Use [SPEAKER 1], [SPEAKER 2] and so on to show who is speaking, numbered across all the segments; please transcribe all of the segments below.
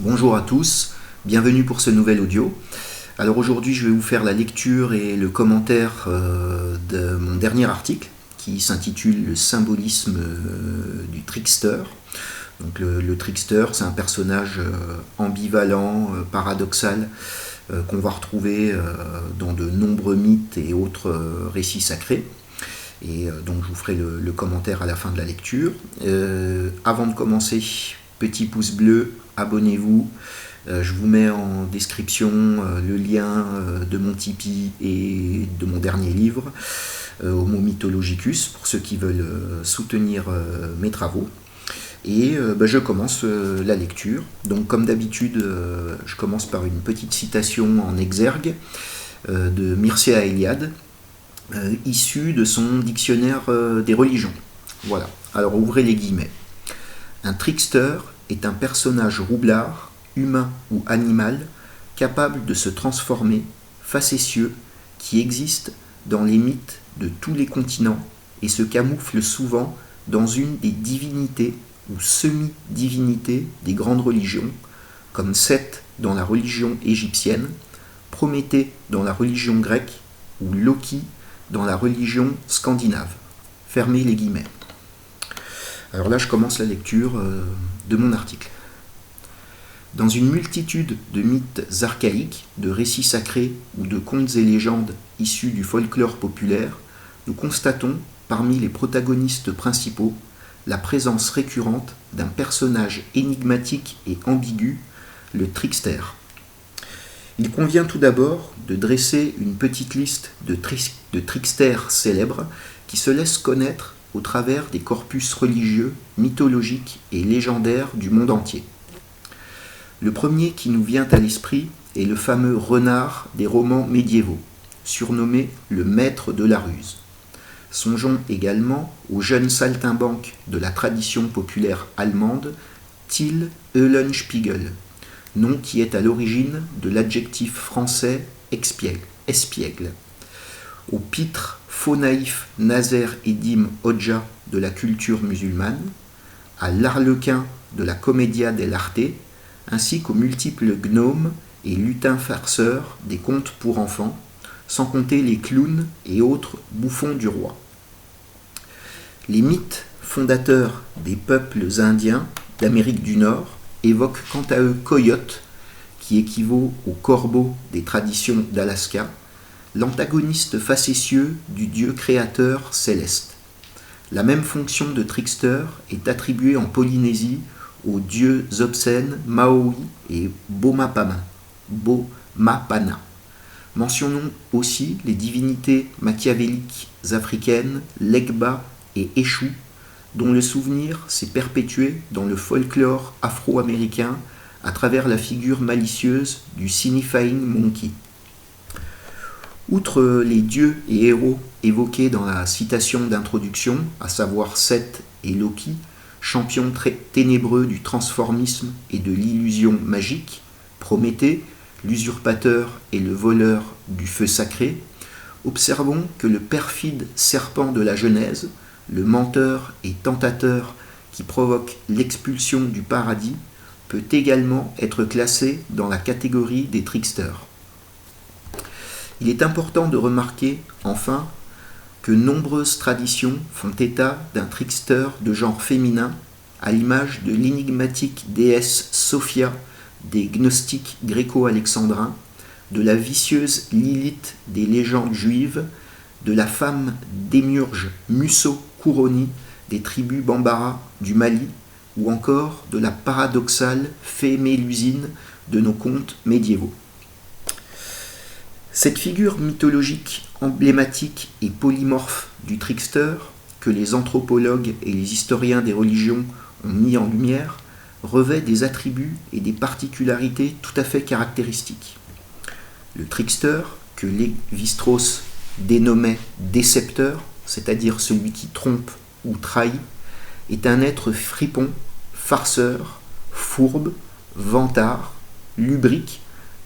[SPEAKER 1] Bonjour à tous, bienvenue pour ce nouvel audio. Alors aujourd'hui je vais vous faire la lecture et le commentaire de mon dernier article qui s'intitule Le symbolisme du trickster. Donc le trickster, c'est un personnage ambivalent, paradoxal, qu'on va retrouver dans de nombreux mythes et autres récits sacrés. Et donc je vous ferai le commentaire à la fin de la lecture. Avant de commencer, petit pouce bleu, abonnez-vous. Je vous mets en description le lien de mon Tipeee et de mon dernier livre, Homo Mythologicus, pour ceux qui veulent soutenir mes travaux. Et je commence la lecture. Donc comme d'habitude, je commence par une petite citation en exergue de Mircea Eliade, issue de son dictionnaire des religions. Voilà, alors ouvrez les guillemets. Un trickster est un personnage roublard, humain ou animal, capable de se transformer, facétieux, qui existe dans les mythes de tous les continents et se camoufle souvent dans une des divinités ou semi-divinités des grandes religions, comme Seth dans la religion égyptienne, Prométhée dans la religion grecque ou Loki dans la religion scandinave. Fermez les guillemets. Alors là, je commence la lecture de mon article. Dans une multitude de mythes archaïques, de récits sacrés ou de contes et légendes issus du folklore populaire, nous constatons, parmi les protagonistes principaux, la présence récurrente d'un personnage énigmatique et ambigu, le trickster. Il convient tout d'abord de dresser une petite liste de tricksters célèbres qui se laissent connaître au travers des corpus religieux, mythologiques et légendaires du monde entier. Le premier qui nous vient à l'esprit est le fameux renard des romans médiévaux, surnommé le maître de la ruse. Songeons également au jeune saltimbanque de la tradition populaire allemande, Till Eulenspiegel, nom qui est à l'origine de l'adjectif français espiègle. Au pitre faux naïf Nazer Edim Hodja de la culture musulmane, à l'arlequin de la commedia dell'arte, ainsi qu'aux multiples gnomes et lutins farceurs des contes pour enfants, sans compter les clowns et autres bouffons du roi. Les mythes fondateurs des peuples indiens d'Amérique du Nord évoquent quant à eux Coyote, qui équivaut au corbeau des traditions d'Alaska, l'antagoniste facétieux du dieu créateur céleste. La même fonction de trickster est attribuée en Polynésie aux dieux obscènes Maui et Bomapana. Mentionnons aussi les divinités machiavéliques africaines Legba et Eshu, dont le souvenir s'est perpétué dans le folklore afro-américain à travers la figure malicieuse du Signifying Monkey. Outre les dieux et héros évoqués dans la citation d'introduction, à savoir Seth et Loki, champions très ténébreux du transformisme et de l'illusion magique, Prométhée, l'usurpateur et le voleur du feu sacré, observons que le perfide serpent de la Genèse, le menteur et tentateur qui provoque l'expulsion du paradis, peut également être classé dans la catégorie des tricksters. Il est important de remarquer, enfin, que nombreuses traditions font état d'un trickster de genre féminin, à l'image de l'énigmatique déesse Sophia des gnostiques gréco-alexandrins, de la vicieuse Lilith des légendes juives, de la femme démiurge Musso Kuroni des tribus Bambara du Mali, ou encore de la paradoxale fée Mélusine de nos contes médiévaux. Cette figure mythologique, emblématique et polymorphe du trickster, que les anthropologues et les historiens des religions ont mis en lumière, revêt des attributs et des particularités tout à fait caractéristiques. Le trickster, que Lévi-Strauss dénommait décepteur, c'est-à-dire celui qui trompe ou trahit, est un être fripon, farceur, fourbe, vantard, lubrique,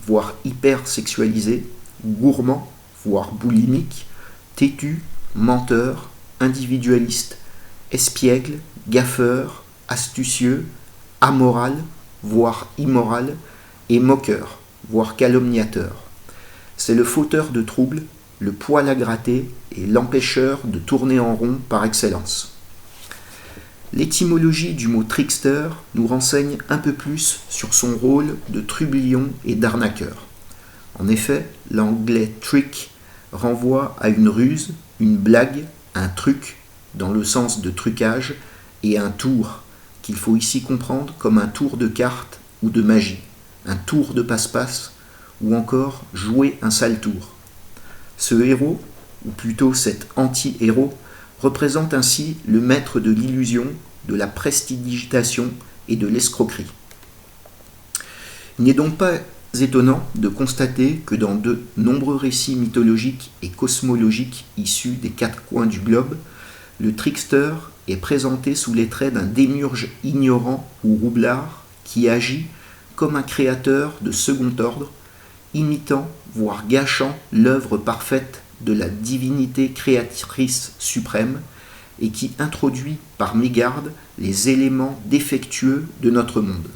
[SPEAKER 1] voire hypersexualisé, gourmand, voire boulimique, têtu, menteur, individualiste, espiègle, gaffeur, astucieux, amoral, voire immoral, et moqueur, voire calomniateur. C'est le fauteur de troubles, le poil à gratter et l'empêcheur de tourner en rond par excellence. L'étymologie du mot trickster nous renseigne un peu plus sur son rôle de trublion et d'arnaqueur. En effet, l'anglais trick renvoie à une ruse, une blague, un truc, dans le sens de trucage, et un tour, qu'il faut ici comprendre comme un tour de cartes ou de magie, un tour de passe-passe, ou encore jouer un sale tour. Ce héros, ou plutôt cet anti-héros, représente ainsi le maître de l'illusion, de la prestidigitation et de l'escroquerie. Il n'est donc pas étonnant de constater que dans de nombreux récits mythologiques et cosmologiques issus des quatre coins du globe, le trickster est présenté sous les traits d'un démiurge ignorant ou roublard qui agit comme un créateur de second ordre, imitant, voire gâchant l'œuvre parfaite de la divinité créatrice suprême et qui introduit par mégarde les éléments défectueux de notre monde.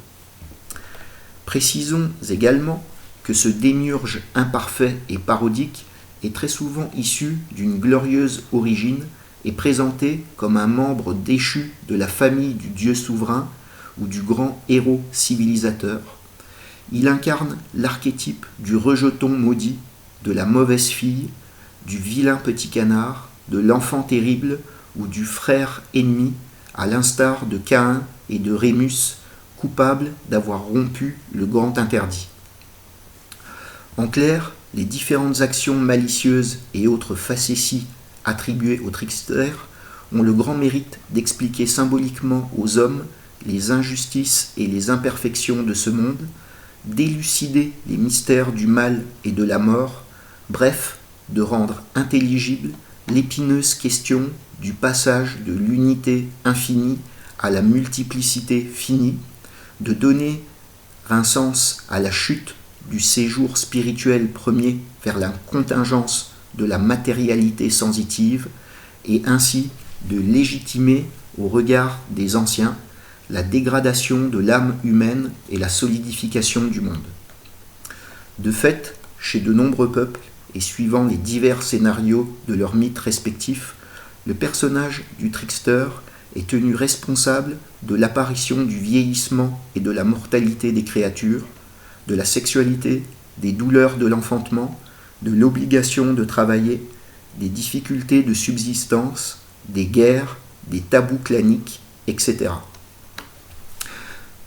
[SPEAKER 1] Précisons également que ce démiurge imparfait et parodique est très souvent issu d'une glorieuse origine et présenté comme un membre déchu de la famille du dieu souverain ou du grand héros civilisateur. Il incarne l'archétype du rejeton maudit, de la mauvaise fille, du vilain petit canard, de l'enfant terrible ou du frère ennemi, à l'instar de Caïn et de Rémus, coupables d'avoir rompu le grand interdit. En clair, les différentes actions malicieuses et autres facéties attribuées au trickster ont le grand mérite d'expliquer symboliquement aux hommes les injustices et les imperfections de ce monde, d'élucider les mystères du mal et de la mort, bref, de rendre intelligible l'épineuse question du passage de l'unité infinie à la multiplicité finie, de donner un sens à la chute du séjour spirituel premier vers la contingence de la matérialité sensitive et ainsi de légitimer au regard des anciens la dégradation de l'âme humaine et la solidification du monde. De fait, chez de nombreux peuples et suivant les divers scénarios de leurs mythes respectifs, le personnage du trickster est tenu responsable de l'apparition du vieillissement et de la mortalité des créatures, de la sexualité, des douleurs de l'enfantement, de l'obligation de travailler, des difficultés de subsistance, des guerres, des tabous claniques, etc.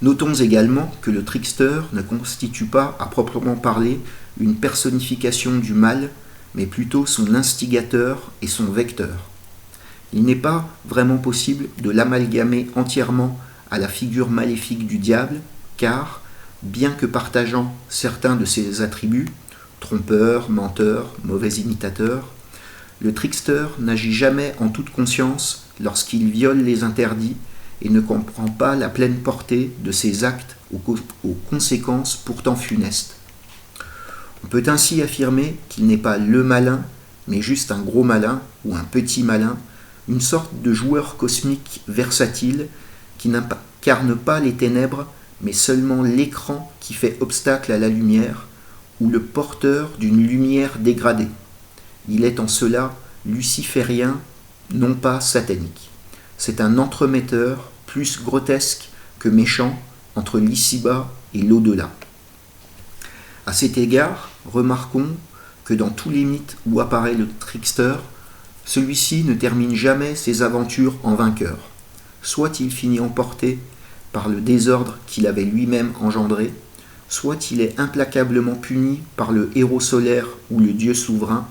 [SPEAKER 1] Notons également que le trickster ne constitue pas, à proprement parler, une personnification du mal, mais plutôt son instigateur et son vecteur. Il n'est pas vraiment possible de l'amalgamer entièrement à la figure maléfique du diable, car, bien que partageant certains de ses attributs, trompeur, menteur, mauvais imitateur, le trickster n'agit jamais en toute conscience lorsqu'il viole les interdits et ne comprend pas la pleine portée de ses actes aux conséquences pourtant funestes. On peut ainsi affirmer qu'il n'est pas le malin, mais juste un gros malin ou un petit malin, une sorte de joueur cosmique versatile qui n'incarne pas les ténèbres, mais seulement l'écran qui fait obstacle à la lumière, ou le porteur d'une lumière dégradée. Il est en cela luciférien, non pas satanique. C'est un entremetteur plus grotesque que méchant entre l'ici-bas et l'au-delà. À cet égard, remarquons que dans tous les mythes où apparaît le trickster, celui-ci ne termine jamais ses aventures en vainqueur. Soit il finit emporté par le désordre qu'il avait lui-même engendré, soit il est implacablement puni par le héros solaire ou le dieu souverain,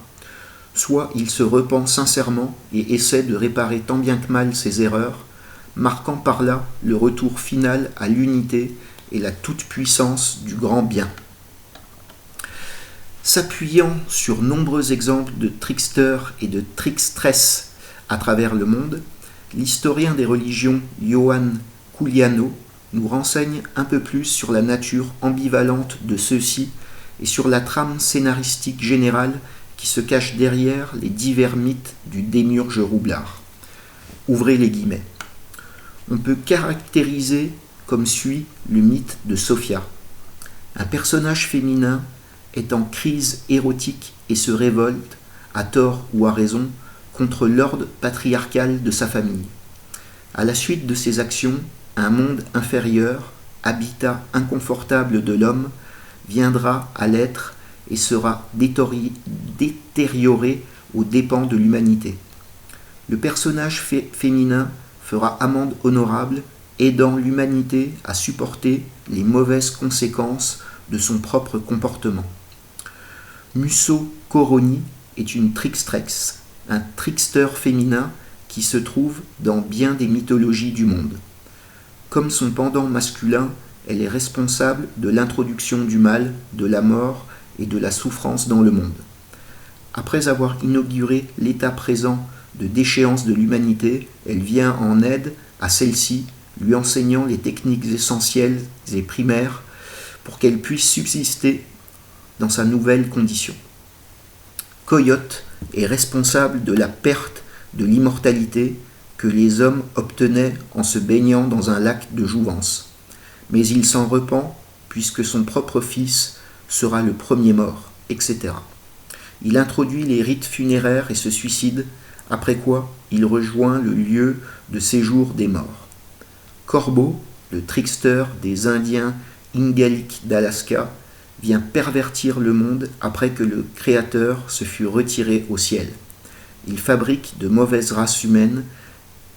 [SPEAKER 1] soit il se repent sincèrement et essaie de réparer tant bien que mal ses erreurs, marquant par là le retour final à l'unité et la toute-puissance du grand bien. S'appuyant sur nombreux exemples de tricksters et de trickstresses à travers le monde, l'historien des religions Ioan Kouliano nous renseigne un peu plus sur la nature ambivalente de ceux-ci et sur la trame scénaristique générale qui se cache derrière les divers mythes du démiurge roublard. Ouvrez les guillemets. On peut caractériser comme suit le mythe de Sophia. Un personnage féminin est en crise érotique et se révolte, à tort ou à raison, contre l'ordre patriarcal de sa famille. À la suite de ses actions, un monde inférieur, habitat inconfortable de l'homme, viendra à l'être et sera détérioré aux dépens de l'humanité. Le personnage féminin fera amende honorable, aidant l'humanité à supporter les mauvaises conséquences de son propre comportement. Musso Coroni est une trickstress, un trickster féminin qui se trouve dans bien des mythologies du monde. Comme son pendant masculin, elle est responsable de l'introduction du mal, de la mort et de la souffrance dans le monde. Après avoir inauguré l'état présent de déchéance de l'humanité, elle vient en aide à celle-ci, lui enseignant les techniques essentielles et primaires pour qu'elle puisse subsister dans sa nouvelle condition. Coyote est responsable de la perte de l'immortalité que les hommes obtenaient en se baignant dans un lac de jouvence. Mais il s'en repent puisque son propre fils sera le premier mort, etc. Il introduit les rites funéraires et se suicide, après quoi il rejoint le lieu de séjour des morts. Corbeau, le trickster des Indiens Ingalik d'Alaska, vient pervertir le monde après que le Créateur se fut retiré au ciel. Il fabrique de mauvaises races humaines,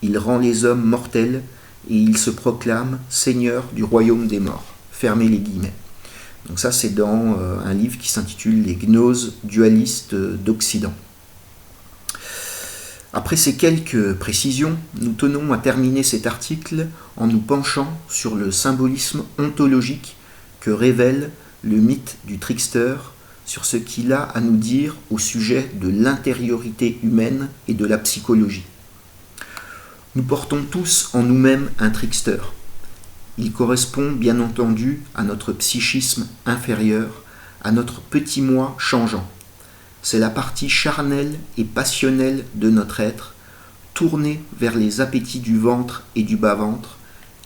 [SPEAKER 1] il rend les hommes mortels et il se proclame Seigneur du royaume des morts. Fermez les guillemets. Donc ça c'est dans un livre qui s'intitule Les gnoses dualistes d'Occident. Après ces quelques précisions, nous tenons à terminer cet article en nous penchant sur le symbolisme ontologique que révèle le mythe du trickster, sur ce qu'il a à nous dire au sujet de l'intériorité humaine et de la psychologie. Nous portons tous en nous-mêmes un trickster. Il correspond bien entendu à notre psychisme inférieur, à notre petit moi changeant. C'est la partie charnelle et passionnelle de notre être, tournée vers les appétits du ventre et du bas-ventre,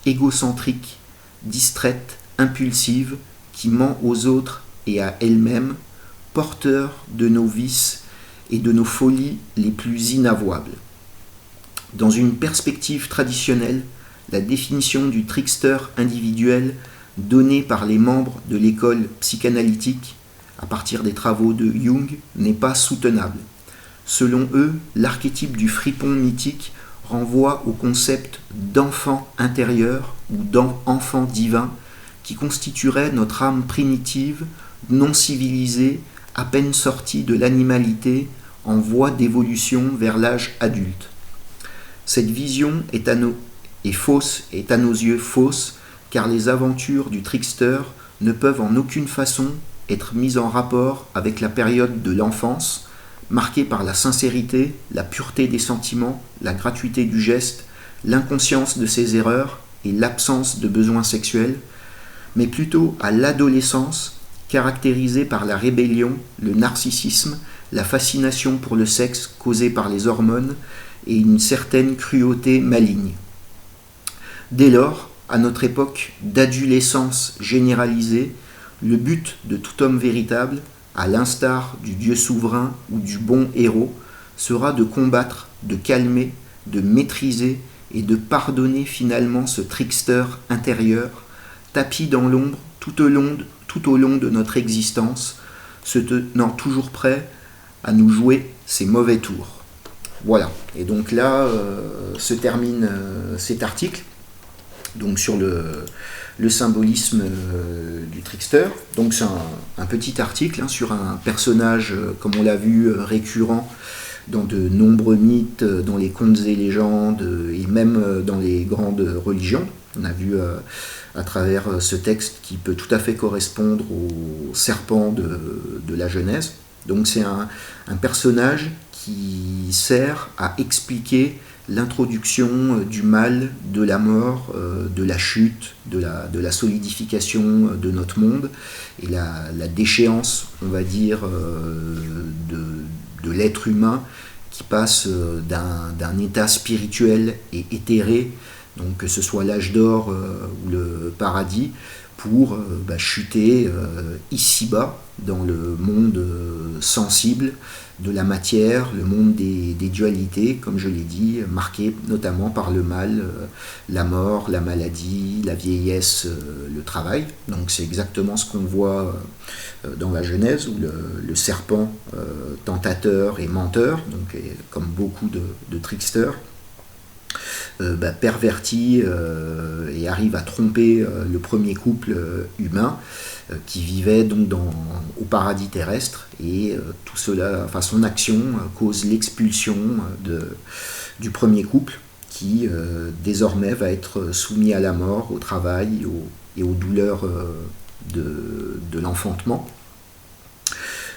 [SPEAKER 1] égocentrique, distraite, impulsive, qui ment aux autres et à elle-même, porteur de nos vices et de nos folies les plus inavouables. Dans une perspective traditionnelle, la définition du trickster individuel donnée par les membres de l'école psychanalytique à partir des travaux de Jung n'est pas soutenable. Selon eux, l'archétype du fripon mythique renvoie au concept d'enfant intérieur ou d'enfant divin qui constituerait notre âme primitive, non civilisée, à peine sortie de l'animalité, en voie d'évolution vers l'âge adulte. Cette vision est à nos yeux fausse, car les aventures du trickster ne peuvent en aucune façon être mises en rapport avec la période de l'enfance, marquée par la sincérité, la pureté des sentiments, la gratuité du geste, l'inconscience de ses erreurs et l'absence de besoins sexuels, mais plutôt à l'adolescence, caractérisée par la rébellion, le narcissisme, la fascination pour le sexe causée par les hormones et une certaine cruauté maligne. Dès lors, à notre époque d'adolescence généralisée, le but de tout homme véritable, à l'instar du Dieu souverain ou du bon héros, sera de combattre, de calmer, de maîtriser et de pardonner finalement ce trickster intérieur, tapi dans l'ombre tout au long de notre existence, se tenant toujours prêt à nous jouer ses mauvais tours. Voilà, et donc là se termine cet article donc sur le symbolisme du trickster. Donc c'est un petit article sur un personnage, comme on l'a vu, récurrent dans de nombreux mythes, dans les contes et légendes, et même dans les grandes religions. On a vu à travers ce texte qui peut tout à fait correspondre au serpent de la Genèse. Donc c'est un personnage qui sert à expliquer l'introduction du mal, de la mort, de la chute, de la solidification de notre monde et la déchéance, on va dire, de l'être humain qui passe d'un état spirituel et éthéré donc que ce soit l'âge d'or ou le paradis, pour chuter ici-bas dans le monde sensible de la matière, le monde des dualités, comme je l'ai dit, marqué notamment par le mal, la mort, la maladie, la vieillesse, le travail. Donc c'est exactement ce qu'on voit dans la Genèse, où le serpent tentateur et menteur, donc comme beaucoup de tricksters, pervertit et arrive à tromper le premier couple humain qui vivait donc au paradis terrestre, et tout cela, enfin son action cause l'expulsion du premier couple qui désormais va être soumis à la mort, au travail et aux douleurs de l'enfantement.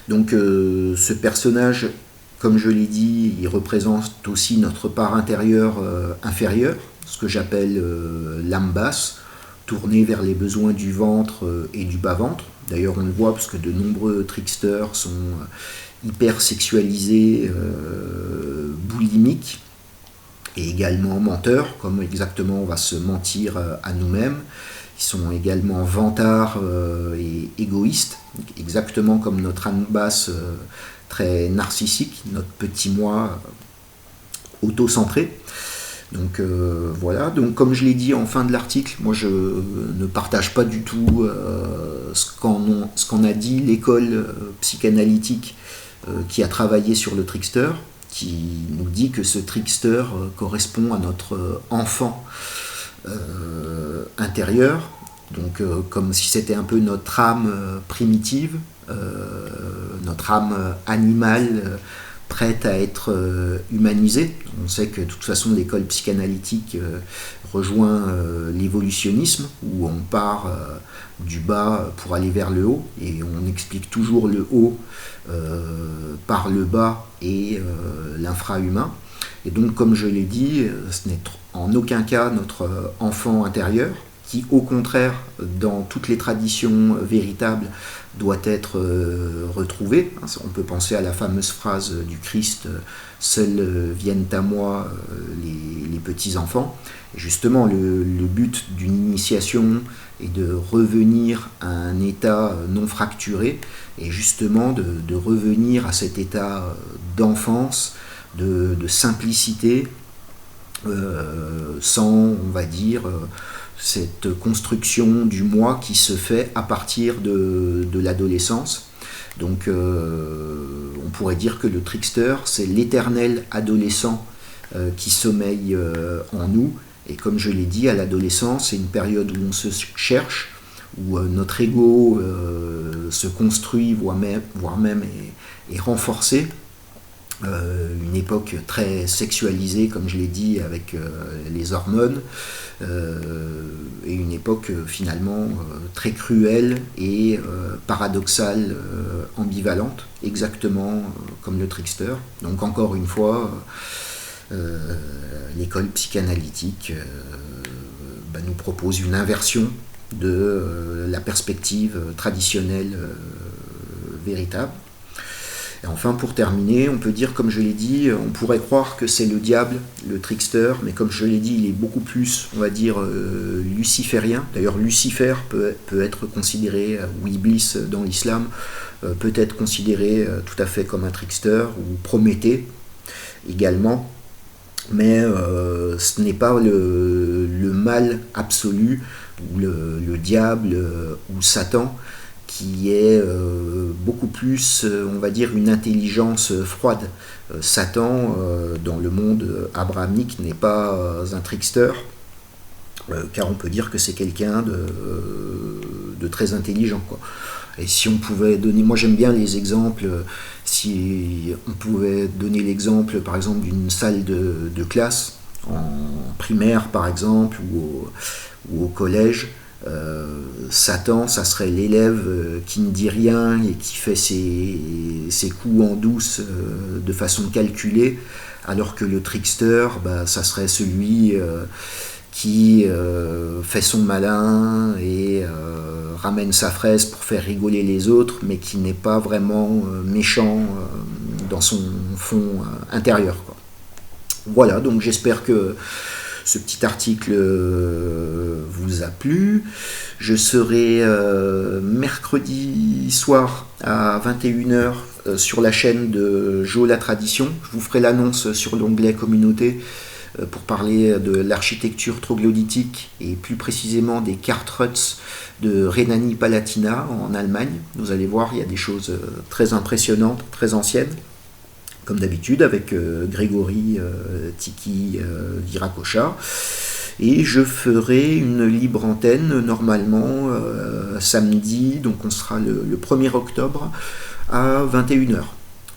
[SPEAKER 1] Donc ce personnage, comme je l'ai dit, il représente aussi notre part intérieure inférieure, ce que j'appelle l'âme basse, tournée vers les besoins du ventre et du bas-ventre. D'ailleurs, on le voit parce que de nombreux tricksters sont hyper sexualisés, boulimiques, et également menteurs, comme exactement on va se mentir à nous-mêmes. Ils sont également vantards et égoïstes, exactement comme notre âme basse très narcissique, notre petit moi auto-centré. Donc voilà, donc comme je l'ai dit en fin de l'article, moi je ne partage pas du tout ce qu'en a dit l'école psychanalytique qui a travaillé sur le trickster, qui nous dit que ce trickster correspond à notre enfant intérieur, donc comme si c'était un peu notre âme primitive, notre âme animale prête à être humanisée. On sait que de toute façon l'école psychanalytique rejoint l'évolutionnisme, où on part du bas pour aller vers le haut, et on explique toujours le haut par le bas et l'infrahumain. Et donc, comme je l'ai dit, ce n'est en aucun cas notre enfant intérieur, qui au contraire, dans toutes les traditions véritables, doit être retrouvé. On peut penser à la fameuse phrase du Christ « Seuls viennent à moi les petits-enfants ». Justement, le but d'une initiation est de revenir à un état non fracturé, et justement de revenir à cet état d'enfance, de simplicité, sans, on va dire, cette construction du moi qui se fait à partir de l'adolescence. Donc on pourrait dire que le trickster, c'est l'éternel adolescent qui sommeille en nous. Et comme je l'ai dit, à l'adolescence, c'est une période où on se cherche, où notre ego se construit, voire même est renforcé. Une époque très sexualisée, comme je l'ai dit, avec les hormones, et une époque finalement très cruelle et paradoxale, ambivalente, exactement comme le trickster. Donc encore une fois, l'école psychanalytique nous propose une inversion de la perspective traditionnelle véritable. Et enfin, pour terminer, on peut dire, comme je l'ai dit, on pourrait croire que c'est le diable, le trickster, mais comme je l'ai dit, il est beaucoup plus, on va dire, luciférien. D'ailleurs, Lucifer peut être considéré, ou Iblis dans l'islam, peut être considéré tout à fait comme un trickster, ou Prométhée également. Mais ce n'est pas le mal absolu, ou le diable, ou Satan, qui est beaucoup plus, on va dire, une intelligence froide. Satan, dans le monde abrahamique, n'est pas un trickster, car on peut dire que c'est quelqu'un de très intelligent, quoi. Et si on pouvait donner, moi j'aime bien les exemples, si on pouvait donner l'exemple par exemple d'une salle de classe, en primaire par exemple, ou au collège, Satan, ça serait l'élève qui ne dit rien et qui fait ses coups en douce de façon calculée, alors que le trickster, ça serait celui qui fait son malin et ramène sa fraise pour faire rigoler les autres, mais qui n'est pas vraiment méchant dans son fond intérieur, quoi. Voilà, donc j'espère que ce petit article vous a plu. Je serai mercredi soir à 21h sur la chaîne de Jo la Tradition. Je vous ferai l'annonce sur l'onglet communauté pour parler de l'architecture troglodytique et plus précisément des Kartruts de Rhénanie-Palatinat en Allemagne. Vous allez voir, il y a des choses très impressionnantes, très anciennes, comme d'habitude avec Grégory Tiki Viracocha. Et je ferai une libre antenne normalement samedi, donc on sera le 1er octobre à 21h.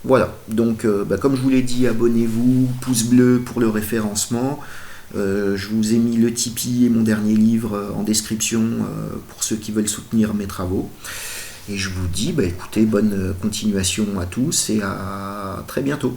[SPEAKER 1] Voilà, donc comme je vous l'ai dit, abonnez-vous, pouce bleu pour le référencement. Je vous ai mis le Tipeee et mon dernier livre en description pour ceux qui veulent soutenir mes travaux. Et je vous dis, écoutez, bonne continuation à tous et à très bientôt.